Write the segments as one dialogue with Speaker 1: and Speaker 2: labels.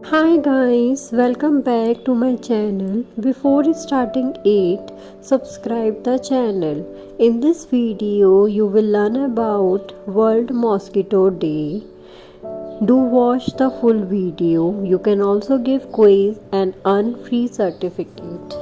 Speaker 1: Hi guys, welcome back to my channel. Before starting it, subscribe the channel. In this video, you will learn about World Mosquito Day. Do watch the full video. You can also give quiz and earn free certificate.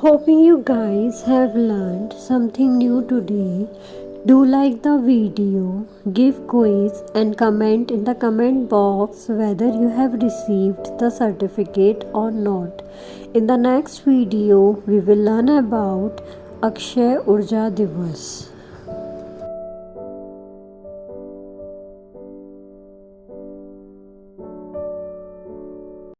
Speaker 1: Hoping you guys have learned something new today. Do like the video, give quiz and comment in the comment box whether you have received the certificate or not. In the next video, we will learn about Akshay Urja Divas.